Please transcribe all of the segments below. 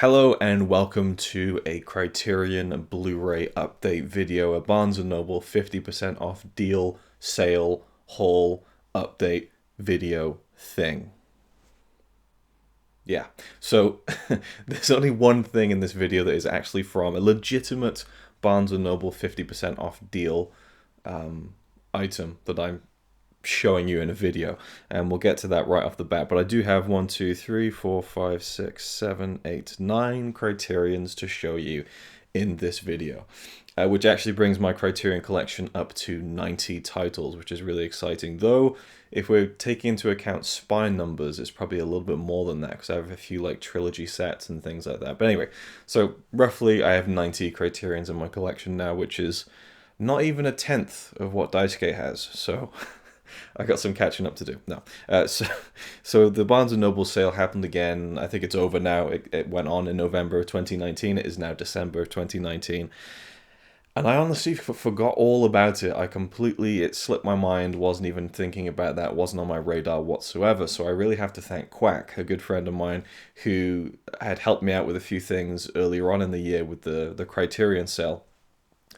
Hello and welcome to a Criterion Blu-ray update video, a Barnes & Noble 50% off deal, sale, haul, update video thing. Yeah, so there's only one thing in this video that is actually from a legitimate Barnes & Noble 50% off deal item that I'm showing you in a video, and we'll get to that right off the bat. But I do have 1, 2, 3, 4, 5, 6, 7, 8, 9 Criterions to show you in this video, which actually brings my Criterion collection up to 90 titles, which is really exciting. Though if we're taking into account spine numbers, it's probably a little bit more than that, because I have a few like trilogy sets and things like that. But anyway, so roughly I have 90 Criterions in my collection now, which is not even a tenth of what Daisuke has. So I got some catching up to do. No, so the Barnes & Noble sale happened again. I think it's over now. It went on in November of 2019. It is now December of 2019. And I honestly forgot all about it. It slipped my mind, wasn't even thinking about that, wasn't on my radar whatsoever. So I really have to thank Quack, a good friend of mine, who had helped me out with a few things earlier on in the year with the Criterion sale.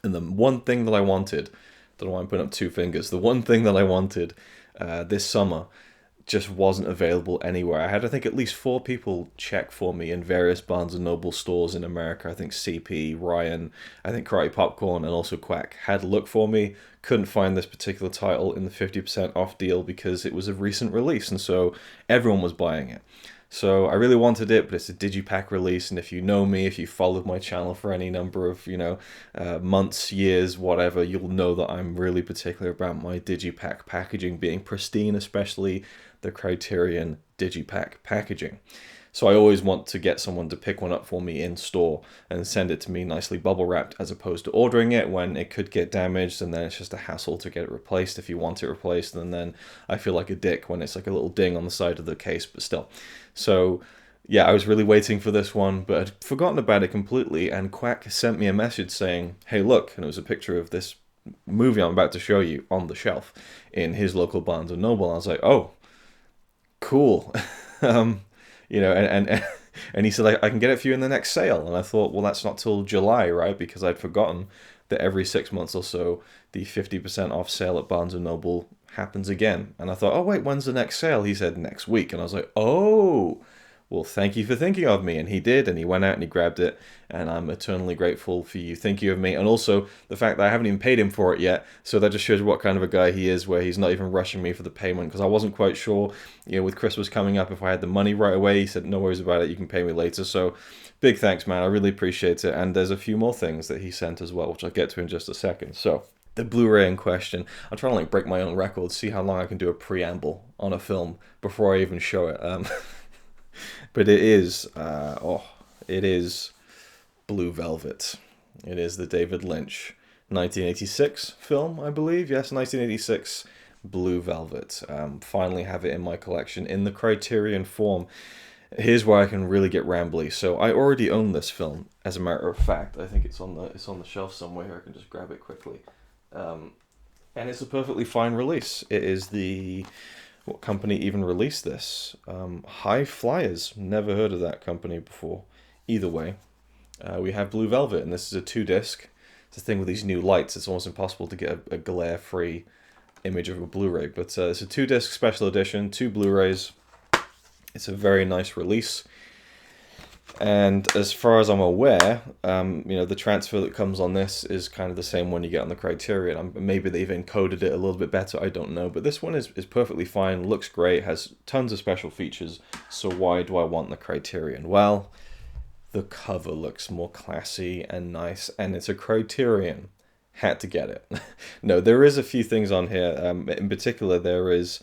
And the one thing that I wanted, don't know why I'm putting up two fingers. The one thing that I wanted this summer just wasn't available anywhere. I had, I think, at least 4 people check for me in various Barnes & Noble stores in America. I think CP, Ryan, I think Karate Popcorn, and also Quack had to look for me. Couldn't find this particular title in the 50% off deal because it was a recent release, and so everyone was buying it. So I really wanted it, but it's a digipack release, and if you know me, if you followed my channel for any number of, months, years, whatever, you'll know that I'm really particular about my digipack packaging being pristine, especially the Criterion digipack packaging. So I always want to get someone to pick one up for me in store and send it to me nicely bubble wrapped, as opposed to ordering it when it could get damaged and then it's just a hassle to get it replaced if you want it replaced, and then I feel like a dick when it's like a little ding on the side of the case, but still. So yeah, I was really waiting for this one, but I'd forgotten about it completely, and Quack sent me a message saying, hey look, and it was a picture of this movie I'm about to show you on the shelf in his local Barnes & Noble. I was like, oh, cool. And he said, I can get it for you in the next sale. And I thought, well, that's not till July, right? Because I'd forgotten that every 6 months or so, the 50% off sale at Barnes & Noble happens again. And I thought, oh, wait, when's the next sale? He said next week. And I was like, oh, well, thank you for thinking of me. And he did, and he went out and he grabbed it, and I'm eternally grateful for you thinking of me. And also the fact that I haven't even paid him for it yet, so that just shows what kind of a guy he is, where he's not even rushing me for the payment, because I wasn't quite sure, with Christmas coming up, if I had the money right away. He said, no worries about it, you can pay me later. So big thanks, man, I really appreciate it. And there's a few more things that he sent as well, which I'll get to in just a second. So the Blu-ray in question, I'm trying to break my own record, see how long I can do a preamble on a film before I even show it. But it is Blue Velvet. It is the David Lynch 1986 film, I believe. Yes, 1986 Blue Velvet. Finally have it in my collection in the Criterion form. Here's where I can really get rambly. So I already own this film, as a matter of fact. I think it's on the shelf somewhere here. I can just grab it quickly. And it's a perfectly fine release. It is what company even released this? High Flyers. Never heard of that company before. Either way, we have Blue Velvet, and this is a 2-disc. It's the thing with these new lights, it's almost impossible to get a glare-free image of a Blu-ray. But it's a 2-disc special edition, 2 Blu-rays. It's a very nice release. And as far as I'm aware, the transfer that comes on this is kind of the same one you get on the Criterion. Maybe they've encoded it a little bit better, I don't know. But this one is perfectly fine, looks great, has tons of special features. So why do I want the Criterion? Well, the cover looks more classy and nice, and it's a Criterion. Had to get it. No, there is a few things on here. In particular, there is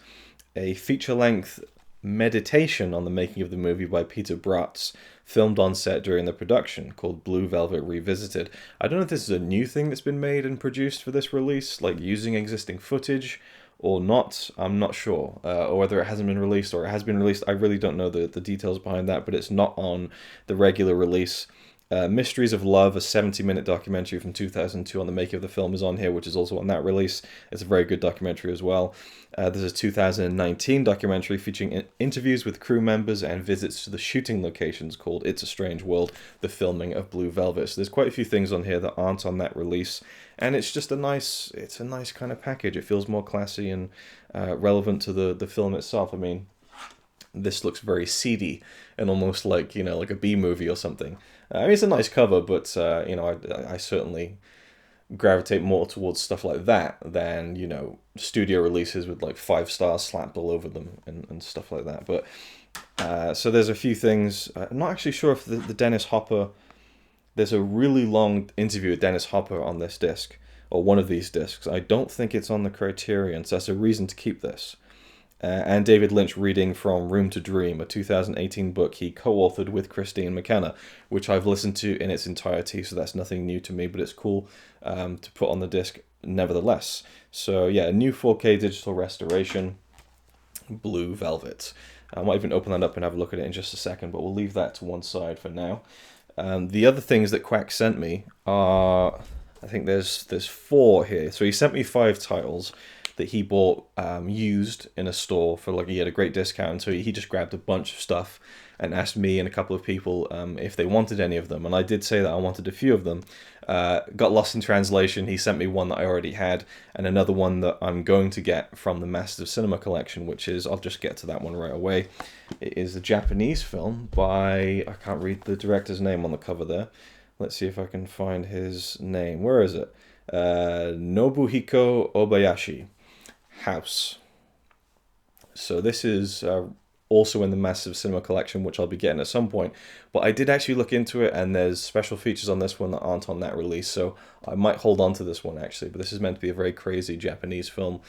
a feature-length meditation on the making of the movie by Peter Bratz, filmed on set during the production, called Blue Velvet Revisited. I don't know if this is a new thing that's been made and produced for this release, like using existing footage or not. I'm not sure. Or whether it hasn't been released or it has been released. I really don't know the details behind that, but it's not on the regular release. Mysteries of Love, a 70-minute documentary from 2002 on the making of the film, is on here, which is also on that release. It's a very good documentary as well. There's a 2019 documentary featuring interviews with crew members and visits to the shooting locations called It's a Strange World, the filming of Blue Velvet. So there's quite a few things on here that aren't on that release, and it's just a nice kind of package. It feels more classy and relevant to the film itself. I mean, this looks very seedy and almost like, like a B movie or something. I mean, it's a nice cover, but, I certainly gravitate more towards stuff like that than, studio releases with like 5 stars slapped all over them and stuff like that. But, so there's a few things. I'm not actually sure if the Dennis Hopper, there's a really long interview with Dennis Hopper on this disc, or one of these discs. I don't think it's on the Criterion, so that's a reason to keep this. And David Lynch reading from Room to Dream, a 2018 book he co-authored with Christine McKenna, which I've listened to in its entirety, so that's nothing new to me, but it's cool to put on the disc nevertheless. So yeah, a new 4K digital restoration, Blue Velvet. I might even open that up and have a look at it in just a second, but we'll leave that to one side for now. The other things that Quack sent me are, I think there's 4 here. So he sent me 5 titles that he bought used in a store for, like, he had a great discount, so he just grabbed a bunch of stuff and asked me and a couple of people if they wanted any of them, and I did say that I wanted a few of them. Got lost in translation. He sent me one that I already had and another one that I'm going to get from the Masters of Cinema collection, which is, I'll just get to that one right away. It is a Japanese film by, I can't read the director's name on the cover there. Let's see if I can find his name. Where is it? Nobuhiko Obayashi. House. So this is also in the Massive Cinema collection, which I'll be getting at some point. But I did actually look into it, and there's special features on this one that aren't on that release, so I might hold on to this one actually. But this is meant to be a very crazy Japanese film.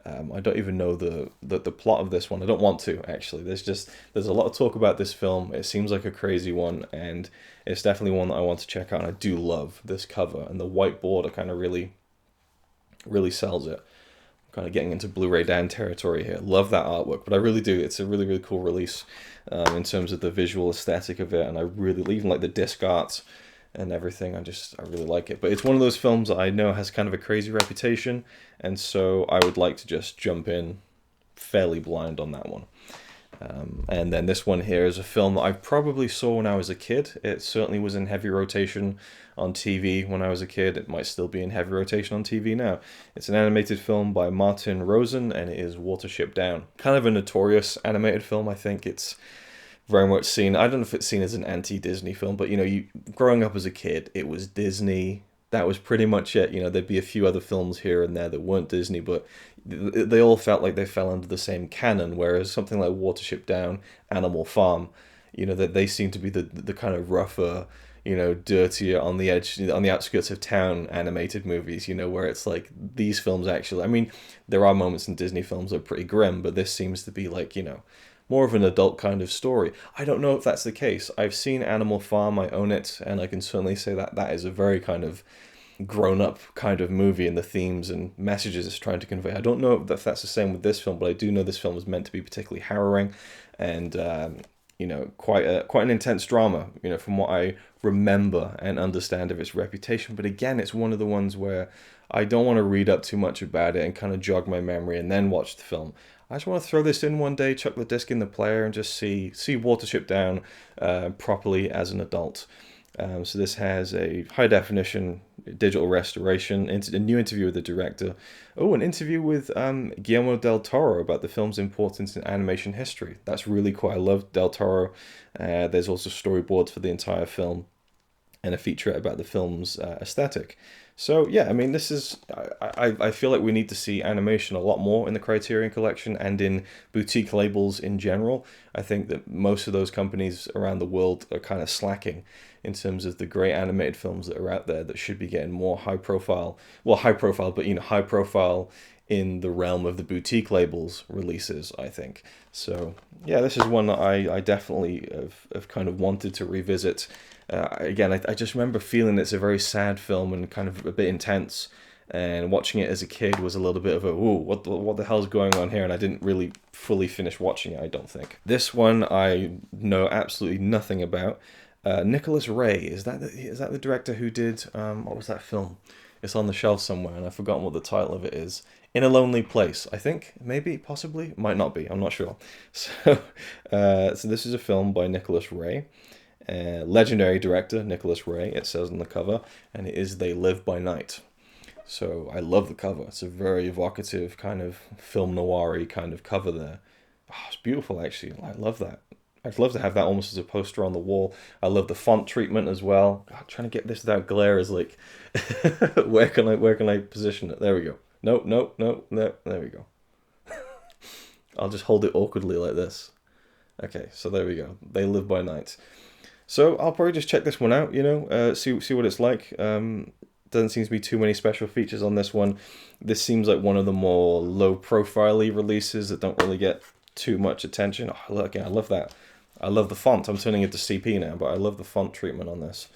I don't even know the plot of this one. I don't want to actually. There's a lot of talk about this film. It seems like a crazy one, and it's definitely one that I want to check out. And I do love this cover, and the white border kind of really sells it. Kind of getting into Blu-ray down territory here. Love that artwork, but I really do. It's a really, really cool release in terms of the visual aesthetic of it, and I really, even like the disc art and everything, I really like it. But it's one of those films that I know has kind of a crazy reputation, and so I would like to just jump in fairly blind on that one. And then this one here is a film that I probably saw when I was a kid. It certainly was in heavy rotation on TV when I was a kid. It might still be in heavy rotation on TV now. It's an animated film by Martin Rosen, and it is Watership Down. Kind of a notorious animated film. I think it's very much seen, I don't know if it's seen as an anti-Disney film, but you growing up as a kid, it was Disney. That was pretty much it. There'd be a few other films here and there that weren't Disney, but they all felt like they fell under the same canon, whereas something like Watership Down, Animal Farm, that they seem to be the kind of rougher, dirtier, on the edge, on the outskirts of town animated movies, where it's like these films actually, I mean, there are moments in Disney films that are pretty grim, but this seems to be like, more of an adult kind of story. I don't know if that's the case. I've seen Animal Farm, I own it, and I can certainly say that that is a very kind of grown-up kind of movie, and the themes and messages it's trying to convey. I don't know if that's the same with this film, but I do know this film is meant to be particularly harrowing and quite an intense drama, from what I remember and understand of its reputation. But again, it's one of the ones where I don't want to read up too much about it and kind of jog my memory and then watch the film. I just want to throw this in one day, chuck the disc in the player, and just see Watership Down properly as an adult. So this has a high-definition digital restoration, a new interview with the director. Oh, an interview with Guillermo del Toro about the film's importance in animation history. That's really cool. I love del Toro. There's also storyboards for the entire film and a featurette about the film's aesthetic. So yeah, I mean, this is, I feel like we need to see animation a lot more in the Criterion collection and in boutique labels in general. I think that most of those companies around the world are kind of slacking in terms of the great animated films that are out there that should be getting more high profile, but high profile in the realm of the boutique labels releases, I think. So yeah, this is one that I definitely have kind of wanted to revisit. Again, I just remember feeling it's a very sad film and kind of a bit intense, and watching it as a kid was a little bit of a, ooh, what the hell's going on here? And I didn't really fully finish watching it, I don't think. This one I know absolutely nothing about. Nicholas Ray, is that the director who did what was that film? It's on the shelf somewhere, and I've forgotten what the title of it is. In a Lonely Place, I think, maybe, possibly, might not be. I'm not sure. So, so this is a film by Nicholas Ray, legendary director Nicholas Ray. It says on the cover, and it is They Live by Night. So I love the cover. It's a very evocative kind of film noir-y kind of cover there. Oh, it's beautiful, actually. I love that. I'd love to have that almost as a poster on the wall. I love the font treatment as well. God, trying to get this without glare is like, where can I position it? There we go. No, no, no, no. There we go. I'll just hold it awkwardly like this. Okay, so there we go. They Live by Night. So I'll probably just check this one out. See what it's like. Doesn't seem to be too many special features on this one. This seems like one of the more low-profile-y releases that don't really get too much attention. Oh, look, yeah, I love that. I love the font. I'm turning it to CP now, but I love the font treatment on this.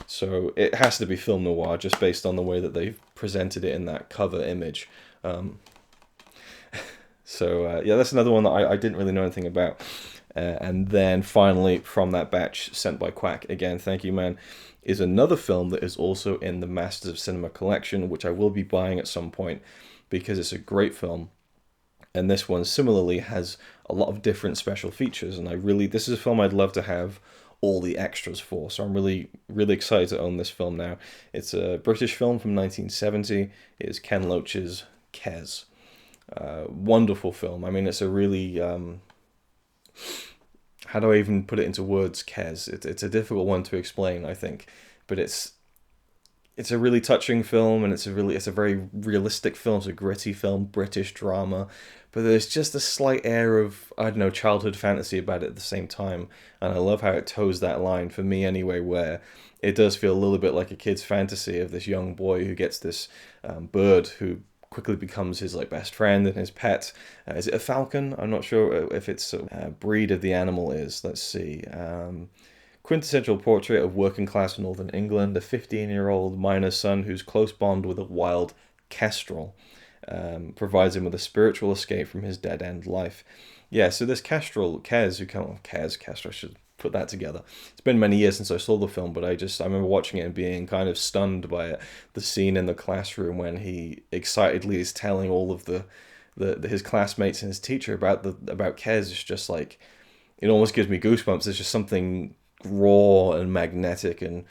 So it has to be film noir just based on the way that they've presented it in that cover image. Yeah, that's another one that I didn't really know anything about. And then finally, from that batch sent by Quack, again, thank you, man, is another film that is also in the Masters of Cinema collection, which I will be buying at some point because it's a great film. And this one similarly has a lot of different special features, and this is a film I'd love to have all the extras for, so I'm really, really excited to own this film now. It's a British film from 1970. It is Ken Loach's Kes. Wonderful film. I mean, it's a really, how do I even put it into words, Kes? It's a difficult one to explain, I think, but it's a really touching film, and it's a very realistic film. It's a gritty film, British drama, but there's just a slight air of, I don't know, childhood fantasy about it at the same time, and I love how it toes that line, for me anyway, where it does feel a little bit like a kid's fantasy of this young boy who gets this bird who quickly becomes his best friend and his pet. Is it a falcon? I'm not sure if it's breed of the animal is. Let's see. Quintessential portrait of working class Northern England, a 15-year-old miner's son whose close bond with a wild kestrel provides him with a spiritual escape from his dead-end life. Yeah, so this kestrel, Kestrel, I should put that together. It's been many years since I saw the film, but I remember watching it and being kind of stunned by it. The scene in the classroom when he excitedly is telling all of his classmates and his teacher about Kes is just like, it almost gives me goosebumps. There's just something raw and magnetic and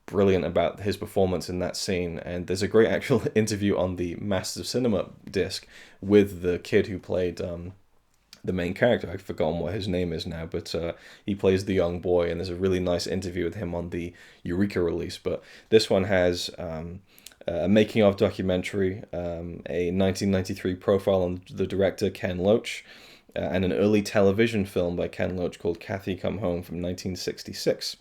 brilliant about his performance in that scene. And there's a great actual interview on the Masters of Cinema disc with the kid who played the main character. I've forgotten what his name is now, but he plays the young boy, and there's a really nice interview with him on the Eureka release. But this one has a making of documentary, a 1993 profile on the director Ken Loach, and an early television film by Ken Loach called Kathy Come Home from 1966.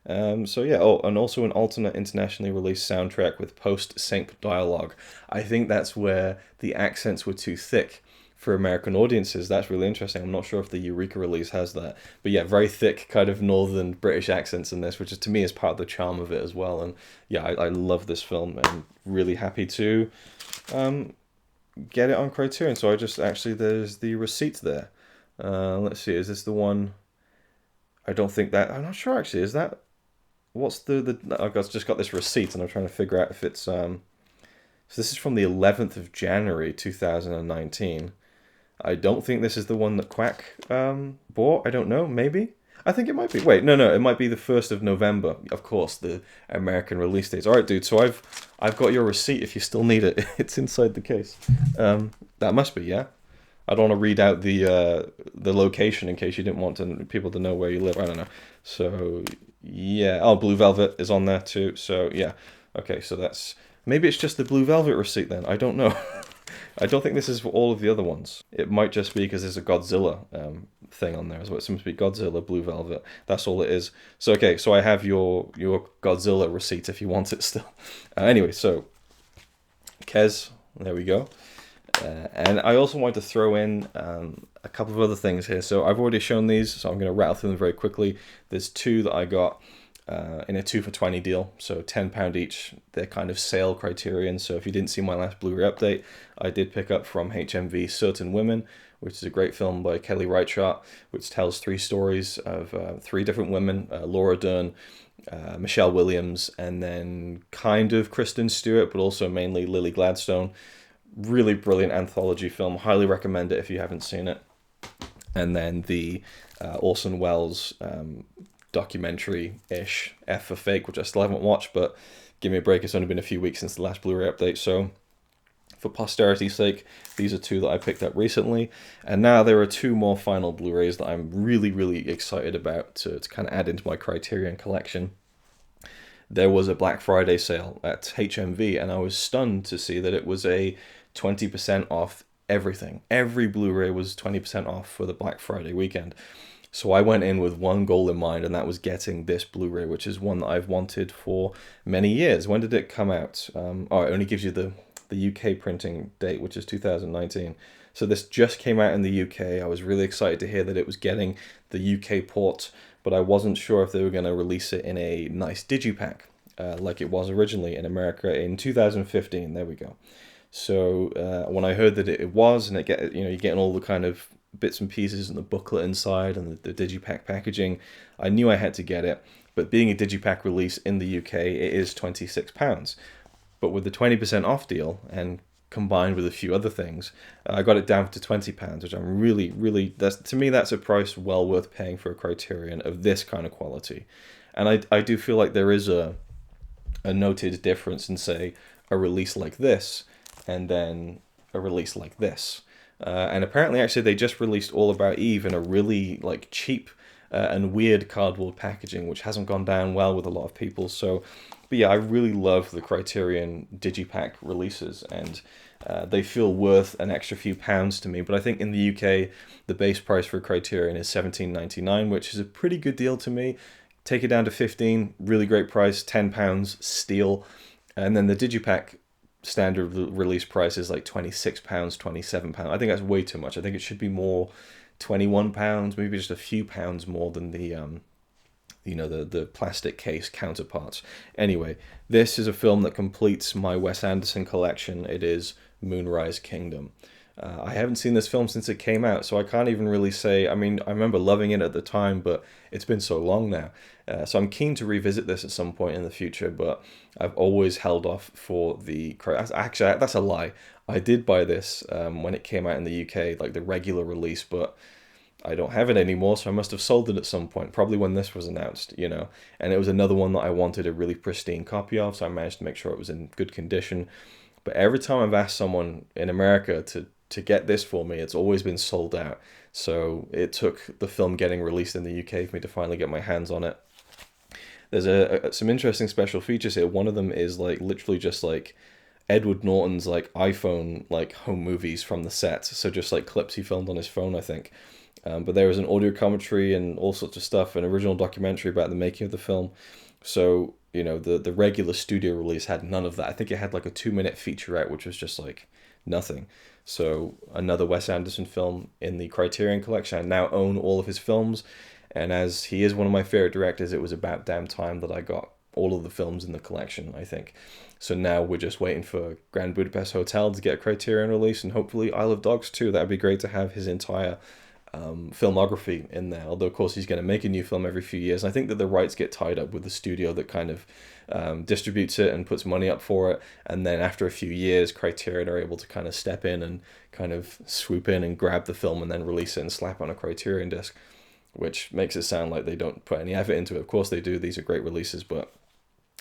So yeah, and also an alternate internationally released soundtrack with post-sync dialogue. I think that's where the accents were too thick for American audiences. That's really interesting. I'm not sure if the Eureka release has that, but yeah, very thick kind of northern British accents in this, which is, to me, is part of the charm of it as well. And yeah, I love this film, and really happy to get it on Criterion. So there's the receipt there. Let's see, is this the one? I'm not sure actually. Is that, what's I've just got this receipt, and I'm trying to figure out if it's so this is from the 11th of January 2019. I don't think this is the one that Quack bought. I don't know, maybe? I think it might be. Wait, no, it might be the 1st of November. Of course, the American release dates. All right, dude, so I've got your receipt if you still need it. It's inside the case. That must be, yeah? I don't want to read out the location in case you didn't want people to know where you live. I don't know. So, yeah. Oh, Blue Velvet is on there too. So, yeah. Okay, so maybe it's just the Blue Velvet receipt then. I don't know. I don't think this is for all of the other ones. It might just be because there's a Godzilla thing on there as well. It seems to be Godzilla, Blue Velvet. That's all it is. So, okay, so I have your Godzilla receipt if you want it still. Anyway, so, Kes, there we go. And I also wanted to throw in a couple of other things here. So I've already shown these, so I'm going to rattle through them very quickly. There's two that I got in a 2 for 20 deal, so £10 each. They're kind of sale Criterion, so if you didn't see my last Blu-ray update, I did pick up from HMV Certain Women, which is a great film by Kelly Reichardt, which tells three stories of three different women, Laura Dern, Michelle Williams, and then kind of Kristen Stewart, but also mainly Lily Gladstone. Really brilliant anthology film. Highly recommend it if you haven't seen it. And then the Orson Welles documentary-ish, F for Fake, which I still haven't watched, but give me a break. It's only been a few weeks since the last Blu-ray update, so for posterity's sake, these are two that I picked up recently. And now there are two more final Blu-rays that I'm really, really excited about to kind of add into my Criterion collection. There was a Black Friday sale at HMV, and I was stunned to see that it was a 20% off everything. Every Blu-ray was 20% off for the Black Friday weekend. So I went in with one goal in mind, and that was getting this Blu-ray, which is one that I've wanted for many years. When did it come out? It only gives you the UK printing date, which is 2019. So this just came out in the UK. I was really excited to hear that it was getting the UK port, but I wasn't sure if they were going to release it in a nice digipack, like it was originally in America in 2015. There we go. So when I heard that it was, and you're getting all the kind of bits and pieces and the booklet inside and the digipack packaging, I knew I had to get it. But being a digipack release in the UK, it is £26. But with the 20% off deal and combined with a few other things, I got it down to £20, which I'm really, to me, that's a price well worth paying for a Criterion of this kind of quality. And I do feel like there is a noted difference in, say, a release like this and then a release like this. And apparently, actually, they just released All About Eve in a really cheap and weird cardboard packaging, which hasn't gone down well with a lot of people. So, but yeah, I really love the Criterion Digipack releases, and they feel worth an extra few pounds to me. But I think in the UK, the base price for Criterion is £17.99, which is a pretty good deal to me. Take it down to 15, really great price, £10, steal. And then the Digipack standard release price is like £26, £27. I think that's way too much. I think it should be more £21, maybe just a few pounds more than the the plastic case counterparts. Anyway, this is a film that completes my Wes Anderson collection. It is Moonrise Kingdom. I haven't seen this film since it came out, so I can't even really say. I mean, I remember loving it at the time, but it's been so long now. So I'm keen to revisit this at some point in the future, but I've always held off for the... Actually, that's a lie. I did buy this when it came out in the UK, like the regular release, but I don't have it anymore, so I must have sold it at some point, probably when this was announced, And it was another one that I wanted a really pristine copy of, so I managed to make sure it was in good condition. But every time I've asked someone in America to get this for me, it's always been sold out. So it took the film getting released in the UK for me to finally get my hands on it. There's some interesting special features here. One of them is literally just Edward Norton's iPhone home movies from the set. So just clips he filmed on his phone, I think. But there was an audio commentary and all sorts of stuff, an original documentary about the making of the film. So, the regular studio release had none of that. I think it had a 2-minute featurette, which was just nothing. So another Wes Anderson film in the Criterion collection. I now own all of his films. And as he is one of my favorite directors, it was about damn time that I got all of the films in the collection, I think. So now we're just waiting for Grand Budapest Hotel to get a Criterion release, and hopefully Isle of Dogs too. That'd be great to have his entire filmography in there. Although, of course, he's going to make a new film every few years. And I think that the rights get tied up with the studio that kind of distributes it and puts money up for it. And then after a few years, Criterion are able to kind of step in and kind of swoop in and grab the film and then release it and slap on a Criterion disc, which makes it sound like they don't put any effort into it. Of course they do. These are great releases. But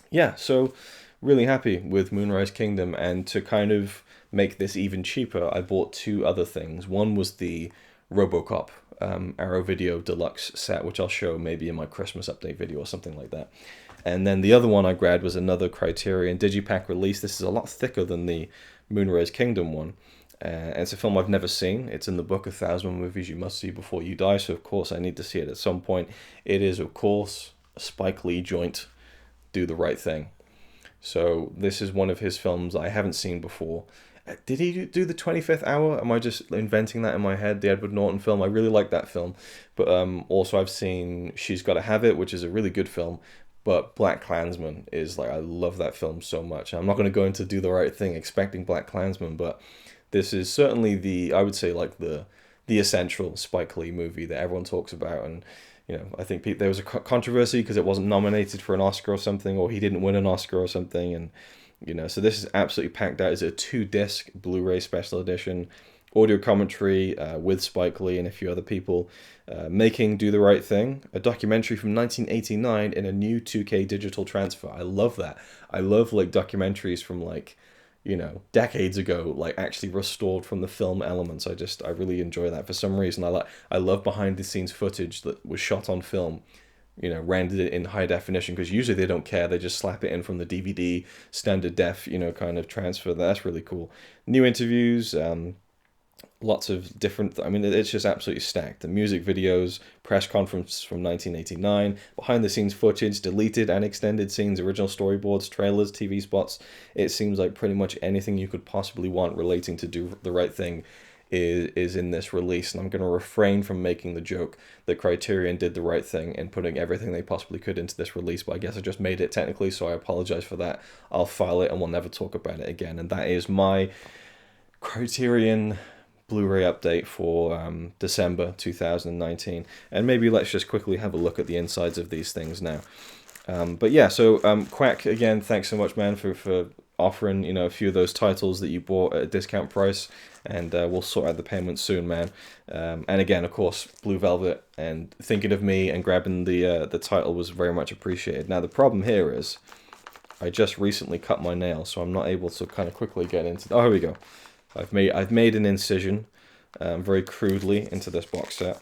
yeah, so really happy with Moonrise Kingdom. And to kind of make this even cheaper, I bought two other things. One was the Robocop Arrow Video Deluxe set, which I'll show maybe in my Christmas update video or something like that. And then the other one I grabbed was another Criterion Digipack release. This is a lot thicker than the Moonrise Kingdom one. And it's a film I've never seen. It's in the book 1,000 movies you must see before you die, so of course I need to see it at some point. It is, of course, a Spike Lee joint, Do the Right Thing. So this is one of his films I haven't seen before. Did he do the 25th Hour? Am I just inventing that in my head? The Edward Norton film. I really like that film. But also I've seen She's Gotta Have It, which is a really good film. But Black Klansman is I love that film so much. I'm not going to go into Do the Right Thing expecting Black Klansman, but this is certainly I would say the the essential Spike Lee movie that everyone talks about. And you know, I think there was a controversy because it wasn't nominated for an Oscar or something, or he didn't win an Oscar or something. And you know, so this is absolutely packed out. It's a 2-disc Blu-ray special edition, audio commentary with Spike Lee and a few other people, making Do the Right Thing, a documentary from 1989 in a new 2K digital transfer. I love that. I love like documentaries from like, you know, decades ago, like actually restored from the film elements. I really enjoy that. For some reason, I love behind the scenes footage that was shot on film, you know, rendered it in high definition, because usually they don't care. They just slap it in from the DVD standard def, you know, kind of transfer. That's really cool. New interviews, lots of different, I mean, it's just absolutely stacked. The music videos, press conference from 1989, behind the scenes footage, deleted and extended scenes, original storyboards, trailers, TV spots. It seems like pretty much anything you could possibly want relating to Do the Right Thing is in this release. And I'm going to refrain from making the joke that Criterion did the right thing and putting everything they possibly could into this release, but I guess I just made it technically, so I apologize for that. I'll file it and we'll never talk about it again. And that is my Criterion Blu-ray update for December 2019. And maybe let's just quickly have a look at the insides of these things now. But yeah, so Quack, again, thanks so much, man, for offering, you know, a few of those titles that you bought at a discount price, and we'll sort out the payment soon, man. And again, of course, Blue Velvet and thinking of me and grabbing the title was very much appreciated. Now the problem here is I just recently cut my nail, so I'm not able to kind of quickly get into. Oh, here we go. I've made an incision very crudely into this box set.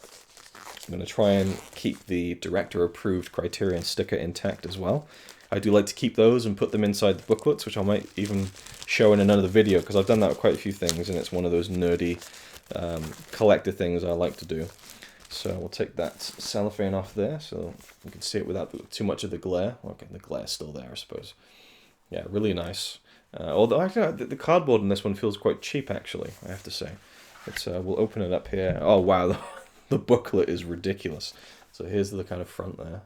I'm going to try and keep the director-approved Criterion sticker intact as well. I do like to keep those and put them inside the booklets, which I might even show in another video, because I've done that with quite a few things, and it's one of those nerdy collector things I like to do. So we'll take that cellophane off there so you can see it without too much of the glare. Okay, the glare's still there, I suppose. Yeah, really nice. Although actually, the cardboard in this one feels quite cheap, actually, I have to say. We'll open it up here. Oh, wow, the booklet is ridiculous. So here's the kind of front there.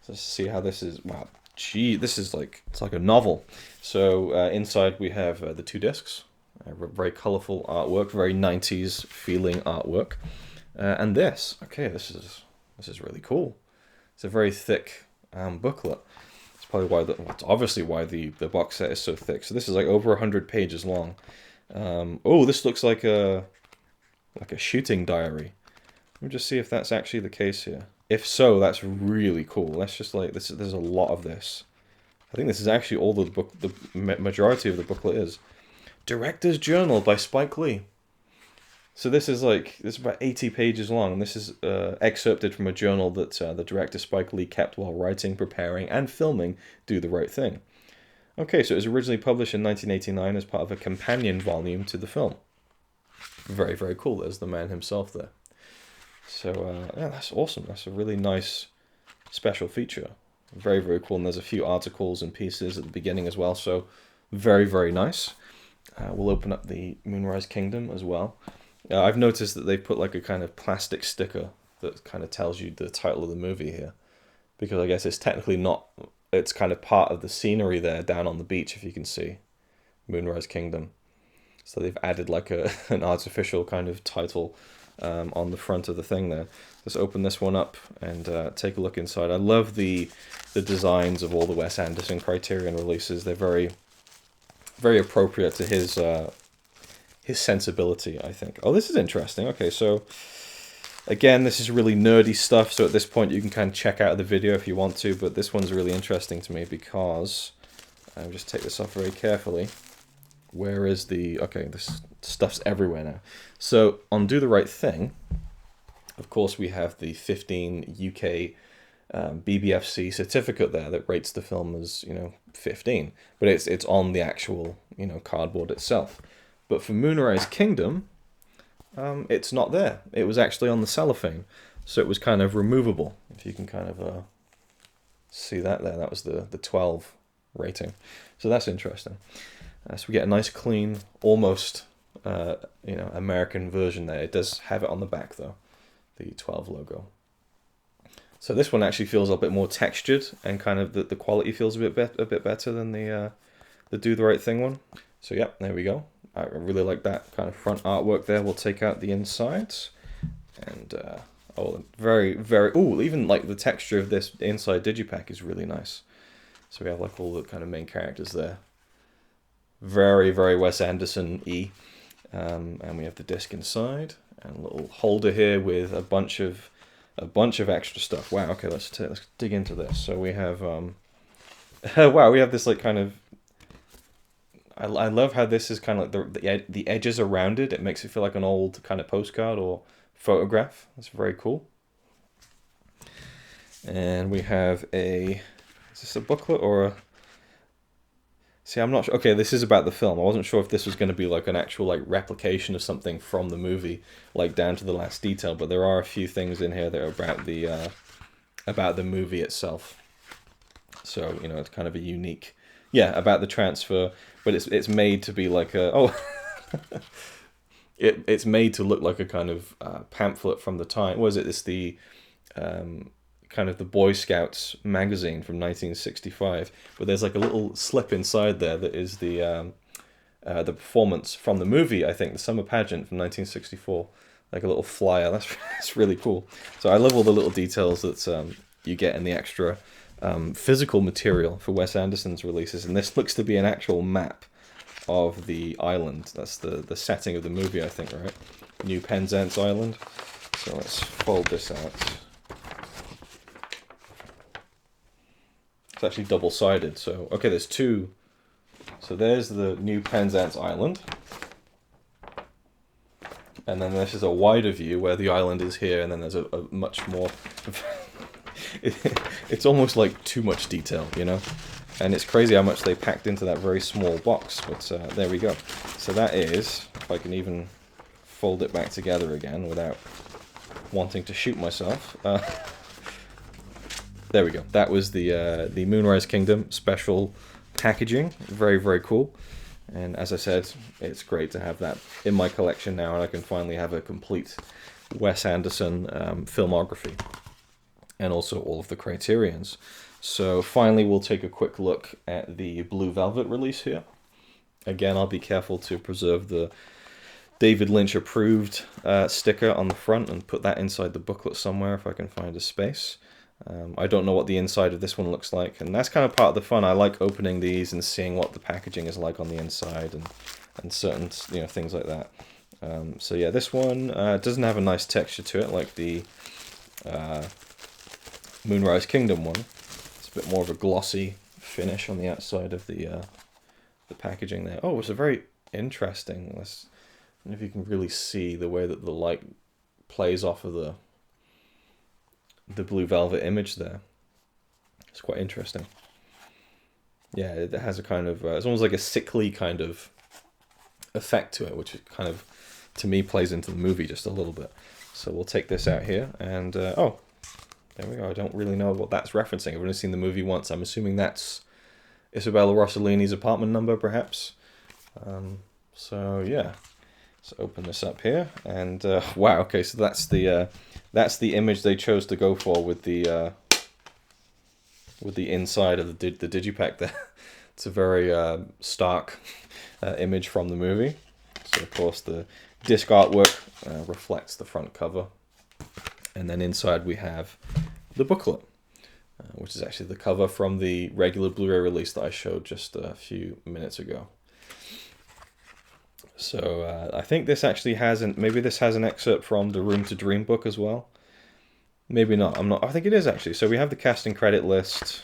So let's see how this is. Wow, gee, this is like, it's like a novel. So inside we have the 2 discs. Very colorful artwork, very 90s feeling artwork. And this, okay, this is really cool. It's a very thick booklet. It's probably why it's obviously why the box set is so thick. So this is like over 100 pages long. Oh, this looks like a shooting diary. Let me just see if that's actually the case here. If so, that's really cool. Let's just like this. There's a lot of this. I think this is actually all the majority of the booklet is. Director's Journal by Spike Lee. So this is about 80 pages long, and this is excerpted from a journal that the director Spike Lee kept while writing, preparing, and filming Do the Right Thing. Okay, so it was originally published in 1989 as part of a companion volume to the film. Very, very cool. There's the man himself there. So, yeah, that's awesome. That's a really nice special feature. Very, very cool. And there's a few articles and pieces at the beginning as well. So, very, very nice. We'll open up the Moonrise Kingdom as well. I've noticed that they put like a kind of plastic sticker that kind of tells you the title of the movie here. Because I guess it's technically not, it's kind of part of the scenery there down on the beach, if you can see. Moonrise Kingdom. So they've added like an artificial kind of title on the front of the thing there. Let's open this one up and take a look inside. I love the designs of all the Wes Anderson Criterion releases. They're very, very appropriate to his sensibility, I think. Oh, this is interesting. Okay, so again, this is really nerdy stuff. So at this point, you can kind of check out the video if you want to. But this one's really interesting to me because I'll just take this off very carefully. Where is the... Okay, this stuff's everywhere now. So, on Do the Right Thing, of course, we have the 15 UK BBFC certificate there that rates the film as, 15. But it's on the actual, cardboard itself. But for Moonrise Kingdom, it's not there. It was actually on the cellophane. So it was kind of removable. If you can kind of see that there. That was the 12 rating. So that's interesting. So we get a nice, clean, almost, American version there. It does have it on the back, though, the 12 logo. So this one actually feels a bit more textured, and kind of the quality feels a bit better than the Do the Right Thing one. So yeah, there we go. I really like that kind of front artwork there. We'll take out the insides, and oh, very, very. Oh, even like the texture of this inside digipack is really nice. So we have like all the kind of main characters there. Very, very Wes Anderson-y. And we have the disc inside, and a little holder here with a bunch of extra stuff. Wow. Okay, let's dig into this. So we have wow, we have this like kind of. I love how this is kind of like the edges around it. It makes it feel like an old kind of postcard or photograph. That's very cool. And we have is this a booklet or a... See, I'm not sure. Okay, this is about the film. I wasn't sure if this was going to be like an actual like replication of something from the movie, like down to the last detail. But there are a few things in here that are about the movie itself. So, you know, it's kind of a unique, yeah, about the transfer. But it's made to be like a it's made to look like a kind of pamphlet from the time. Was it? It's the kind of the Boy Scouts magazine from 1965, but there's like a little slip inside there that is the performance from the movie. I think the summer pageant from 1964, like a little flyer. That's really cool. So I love all the little details that you get in the extra physical material for Wes Anderson's releases, and this looks to be an actual map of the island. That's the setting of the movie, I think, right? New Penzance Island. So let's fold this out. It's actually double-sided, so okay, there's two. So there's the New Penzance Island, and then this is a wider view where the island is here, and then there's a much more. It's almost like too much detail, you know, and it's crazy how much they packed into that very small box. But there we go. So that is, if I can even fold it back together again without wanting to shoot myself. There we go. That was the Moonrise Kingdom special packaging. Very, very cool. And as I said, it's great to have that in my collection now, and I can finally have a complete Wes Anderson filmography, and also all of the Criterions. So finally, we'll take a quick look at the Blue Velvet release here. Again, I'll be careful to preserve the David Lynch approved sticker on the front and put that inside the booklet somewhere if I can find a space. I don't know what the inside of this one looks like, and that's kind of part of the fun. I like opening these and seeing what the packaging is like on the inside and certain, you know, things like that. So yeah, this one doesn't have a nice texture to it like the Moonrise Kingdom one. It's a bit more of a glossy finish on the outside of the packaging there. Oh, it's a very interesting. I don't know if you can really see the way that the light plays off of the Blue Velvet image there. It's quite interesting. Yeah, it has a kind of it's almost like a sickly kind of effect to it, which is kind of, to me, plays into the movie just a little bit. So we'll take this out here, and oh, there we go. I don't really know what that's referencing. I've only seen the movie once. I'm assuming that's Isabella Rossellini's apartment number, perhaps. So yeah, let's open this up here, and wow. Okay, so that's the image they chose to go for with the inside of the digipack there. It's a very stark image from the movie. So of course the disc artwork reflects the front cover, and then inside we have the booklet, which is actually the cover from the regular Blu-ray release that I showed just a few minutes ago. So I think this actually has maybe this has an excerpt from the Room to Dream book as well. Maybe not. I think it is actually. So we have the cast and credit list.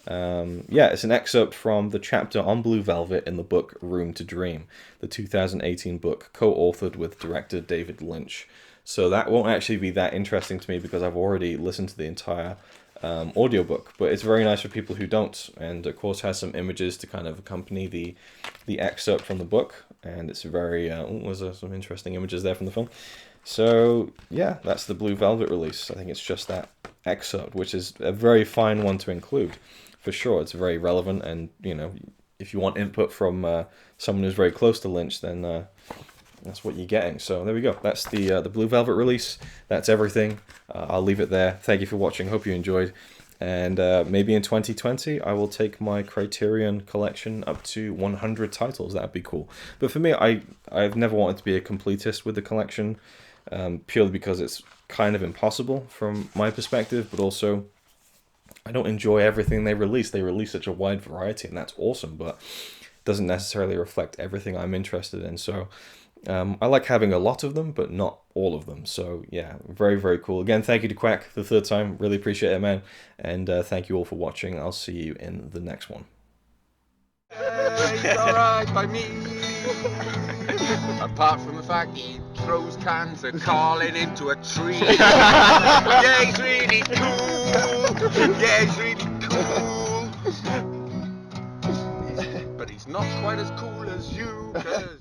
Yeah, it's an excerpt from the chapter on Blue Velvet in the book Room to Dream, the 2018 book co-authored with director David Lynch. So that won't actually be that interesting to me because I've already listened to the entire audiobook, but it's very nice for people who don't, and of course has some images to kind of accompany the excerpt from the book, and it's very was there some interesting images there from the film. So yeah, that's the Blue Velvet release. I think it's just that excerpt, which is a very fine one to include for sure. It's very relevant, and you know, if you want input from someone who's very close to Lynch, then that's what you're getting. So there we go. That's the Blue Velvet release. That's everything. I'll leave it there. Thank you for watching. Hope you enjoyed. And maybe in 2020, I will take my Criterion collection up to 100 titles. That'd be cool. But for me, I've never wanted to be a completist with the collection, purely because it's kind of impossible from my perspective, but also I don't enjoy everything they release. They release such a wide variety, and that's awesome, but doesn't necessarily reflect everything I'm interested in. So I like having a lot of them, but not all of them. So yeah, very, very cool. Again, thank you to Quack the third time. Really appreciate it, man. And thank you all for watching. I'll see you in the next one. It's alright by me. Apart from the fact he throws cans and calling into a tree. Yeah, he's really cool. Yeah, he's really cool. But he's not quite as cool as you, 'cause